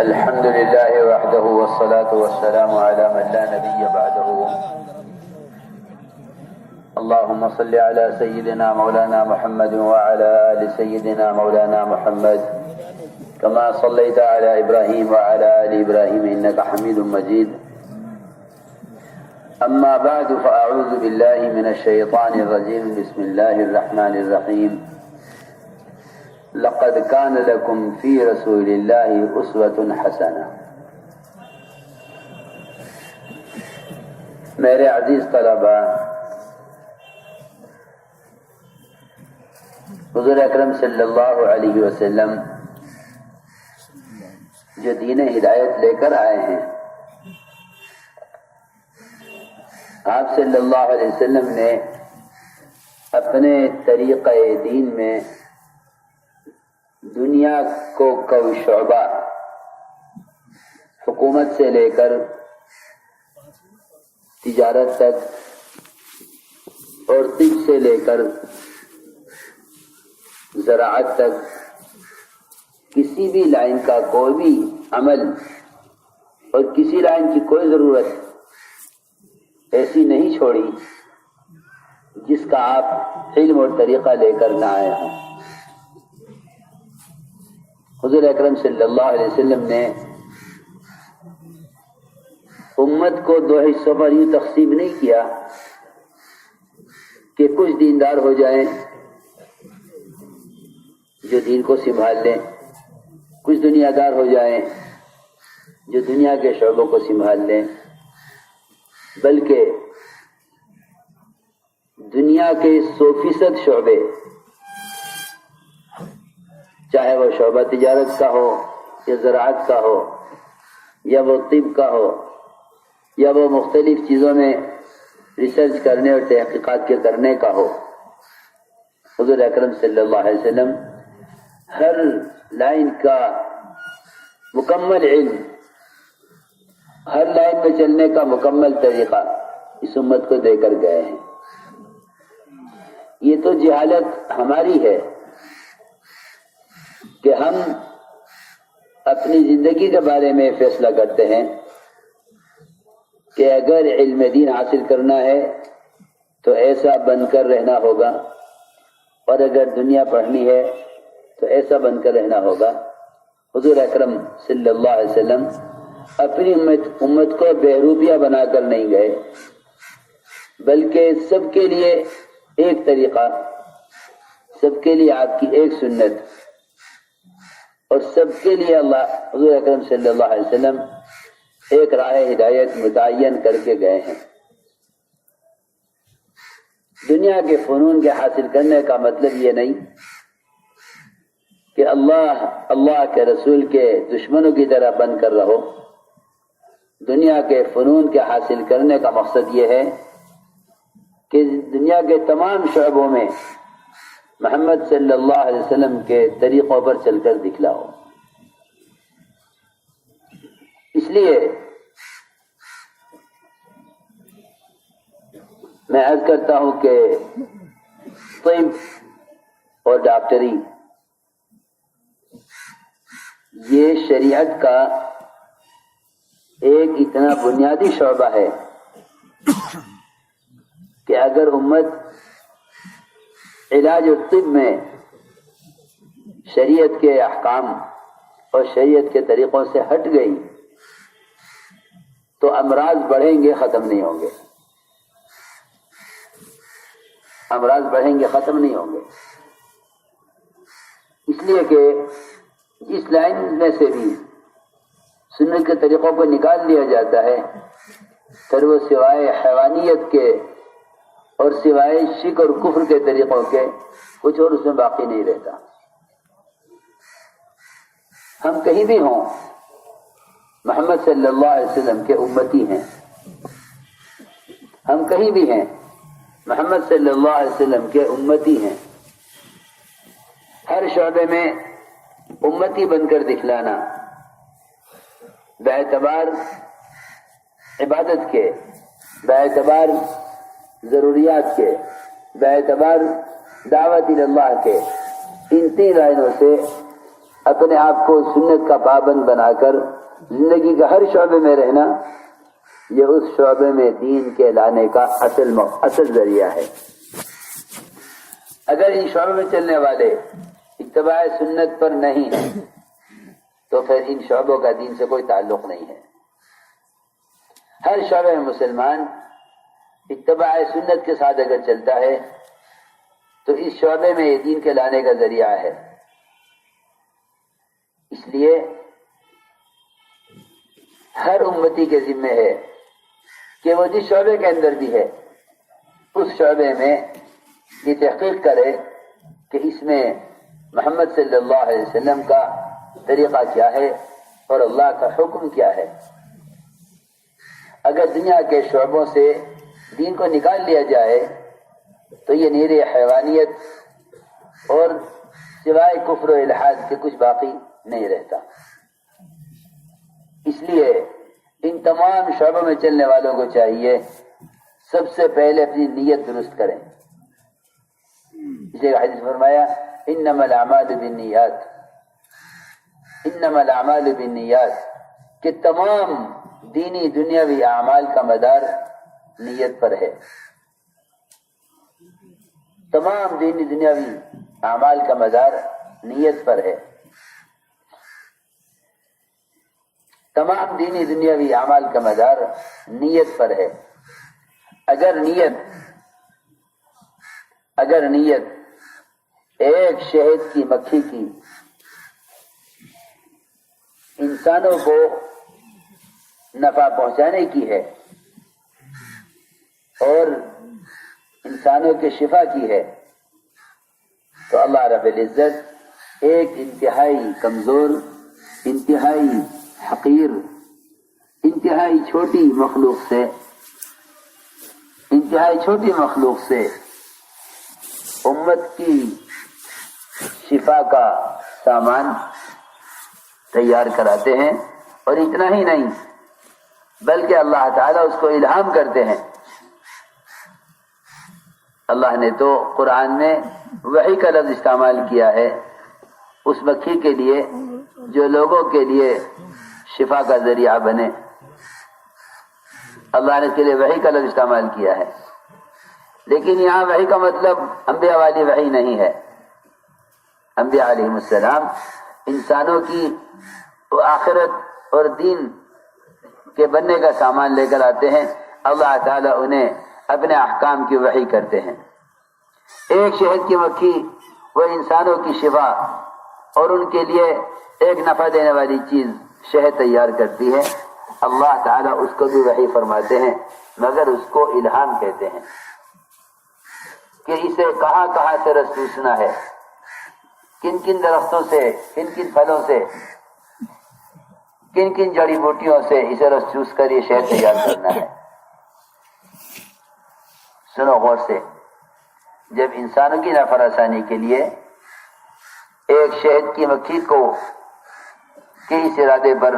الحمد لله وحده والصلاة والسلام على من لا نبي بعده. اللهم صل على سيدنا مولانا محمد وعلى آل سيدنا مولانا محمد كما صليت على إبراهيم وعلى آل إبراهيم إنك حميد مجيد. أما بعد فأعوذ بالله من الشيطان الرجيم. بسم الله الرحمن الرحيم. لقد كان لكم في رسول الله أسوة حسنة. میرے عزیز طلباء، حضور اکرم صلی اللہ علیہ وسلم جو دین ہدایت لے کر آئے ہیں، آپ صلی اللہ علیہ وسلم نے اپنے طریقہ دین میں دنیا کو کوئی شعبہ، حکومت سے لے کر تجارت تک اور طب سے لے کر زراعت تک، کسی بھی لائن کا کوئی بھی عمل اور کسی لائن کی کوئی ضرورت ایسی نہیں چھوڑی جس کا آپ علم اور طریقہ لے کر نہ آئے ہوں. حضور اکرم صلی اللہ علیہ وسلم نے امت کو دو حصوں پر یوں تقسیم نہیں کیا کہ کچھ دیندار ہو جائیں جو دین کو سنبھال لیں، کچھ دنیا دار ہو جائیں جو دنیا کے شعبوں کو سنبھال لیں، بلکہ دنیا کے 100% شعبے، چاہے وہ شعبہ تجارت کا ہو یا زراعت کا ہو یا وہ طب کا ہو یا وہ مختلف چیزوں میں ریسرچ کرنے اور تحقیقات کے کرنے کا ہو، حضور اکرم صلی اللہ علیہ وسلم ہر لائن کا مکمل علم، ہر لائن میں چلنے کا مکمل طریقہ اس امت کو دے کر گئے ہیں. یہ تو جہالت ہماری ہے کہ ہم اپنی زندگی کے بارے میں فیصلہ کرتے ہیں کہ اگر علم دین حاصل کرنا ہے تو ایسا بن کر رہنا ہوگا، اور اگر دنیا پڑھنی ہے تو ایسا بن کر رہنا ہوگا. حضور اکرم صلی اللہ علیہ وسلم اپنی امت کو بہروپیہ بنا کر نہیں گئے، بلکہ سب کے لیے ایک طریقہ، سب کے لیے آپ کی ایک سنت، اور سب کے لیے حضور اکرم صلی اللہ علیہ وسلم ایک راہ ہدایت متعین کر کے گئے ہیں. دنیا کے فنون کے حاصل کرنے کا مطلب یہ نہیں کہ اللہ کے رسول کے دشمنوں کی طرح بن کر رہو. دنیا کے فنون کے حاصل کرنے کا مقصد یہ ہے کہ دنیا کے تمام شعبوں میں محمد صلی اللہ علیہ وسلم کے طریقوں پر چل کر دکھلاؤ. اس لیے میں عرض کرتا ہوں کہ طب اور ڈاکٹری یہ شریعت کا ایک اتنا بنیادی شعبہ ہے کہ اگر امت علاج اور طب میں شریعت کے احکام اور شریعت کے طریقوں سے ہٹ گئی تو امراض بڑھیں گے، ختم نہیں ہوں گے. امراض بڑھیں گے، ختم نہیں ہوں گے. اس لیے کہ جس لائن میں سے بھی سنت کے طریقوں کو نکال لیا جاتا ہے پھر وہ سوائے حیوانیت کے اور سوائے شرک اور کفر کے طریقوں کے کچھ اور اس میں باقی نہیں رہتا. ہم کہیں بھی ہوں محمد صلی اللہ علیہ وسلم کے امتی ہیں، ہم کہیں بھی ہیں محمد صلی اللہ علیہ وسلم کے امتی ہیں. ہر شعبے میں امتی بن کر دکھلانا، باعتبار عبادت کے، باعتبار ضروریات کے، باعتبار دعوت اللہ کے، ان 3 لائنوں سے اپنے آپ کو سنت کا پابند بنا کر زندگی کا ہر شعبے میں رہنا، یہ اس شعبے میں دین کے لانے کا اصل ذریعہ ہے۔ اگر ان شعبوں میں چلنے والے اتباع سنت پر نہیں ہیں تو پھر ان شعبوں کا دین سے کوئی تعلق نہیں ہے۔ ہر شعبے میں مسلمان اتباع سنت کے ساتھ اگر چلتا ہے تو اس شعبے میں یہ دین کے لانے کا ذریعہ ہے۔ اس لیے ہر امتی کے ذمہ ہے کہ وہ جس شعبے کے اندر بھی ہے اس شعبے میں یہ تحقیق کرے کہ اس میں محمد صلی اللہ علیہ وسلم کا طریقہ کیا ہے اور اللہ کا حکم کیا ہے۔ اگر دنیا کے شعبوں سے دین کو نکال لیا جائے تو یہ نیر حیوانیت اور سوائے کفر و الحاد کے کچھ باقی نہیں رہتا۔ اس لیے ان تمام شعبوں میں چلنے والوں کو چاہیے سب سے پہلے اپنی نیت درست کریں۔ اسے حدیث فرمایا انما الاعمال بالنیات، انما الاعمال بالنیات، کہ تمام دینی دنیاوی اعمال کا مدار نیت پر ہے۔ تمام دینی دنیاوی اعمال کا مدار نیت پر ہے۔ تمام دینی دنیاوی اعمال کا مدار نیت پر ہے۔ اگر نیت ایک شہد کی مکھی کی انسانوں کو نفع پہنچانے کی ہے اور انسانوں کے شفا کی ہے تو اللہ رب العزت ایک انتہائی کمزور، انتہائی حقیر، انتہائی چھوٹی مخلوق سے امت کی شفا کا سامان تیار کراتے ہیں، اور اتنا ہی نہیں بلکہ اللہ تعالیٰ اس کو الہام کرتے ہیں۔ اللہ نے تو قرآن میں وحی کا لفظ استعمال کیا ہے اس مکھی کے لیے جو لوگوں کے لیے شفا کا ذریعہ بنے۔ اللہ نے اس کے لیے وحی کا لفظ استعمال کیا ہے، لیکن یہاں وحی کا مطلب انبیاء والی وحی نہیں ہے۔ انبیاء علیہ السلام انسانوں کی آخرت اور دین کے بننے کا سامان لے کر آتے ہیں، اللہ تعالیٰ انہیں اپنے احکام کی وحی کرتے ہیں۔ ایک شہد کی مکھی وہ انسانوں کی شفا اور ان کے لیے ایک نفع دینے والی چیز شہد تیار کرتی ہے، اللہ تعالیٰ اس کو بھی وحی فرماتے ہیں، مگر اس کو الہام کہتے ہیں کہ اسے کہاں کہاں سے رس چوسنا ہے، کن کن درختوں سے، کن کن پھلوں سے، کن کن جڑی بوٹیوں سے اسے رس چوس کر یہ شہد تیار کرنا ہے۔ سنو غور سے، جب انسانوں کی نفع رسانی کے لیے ایک شہد کی مکھی کو کے اس ارادے پر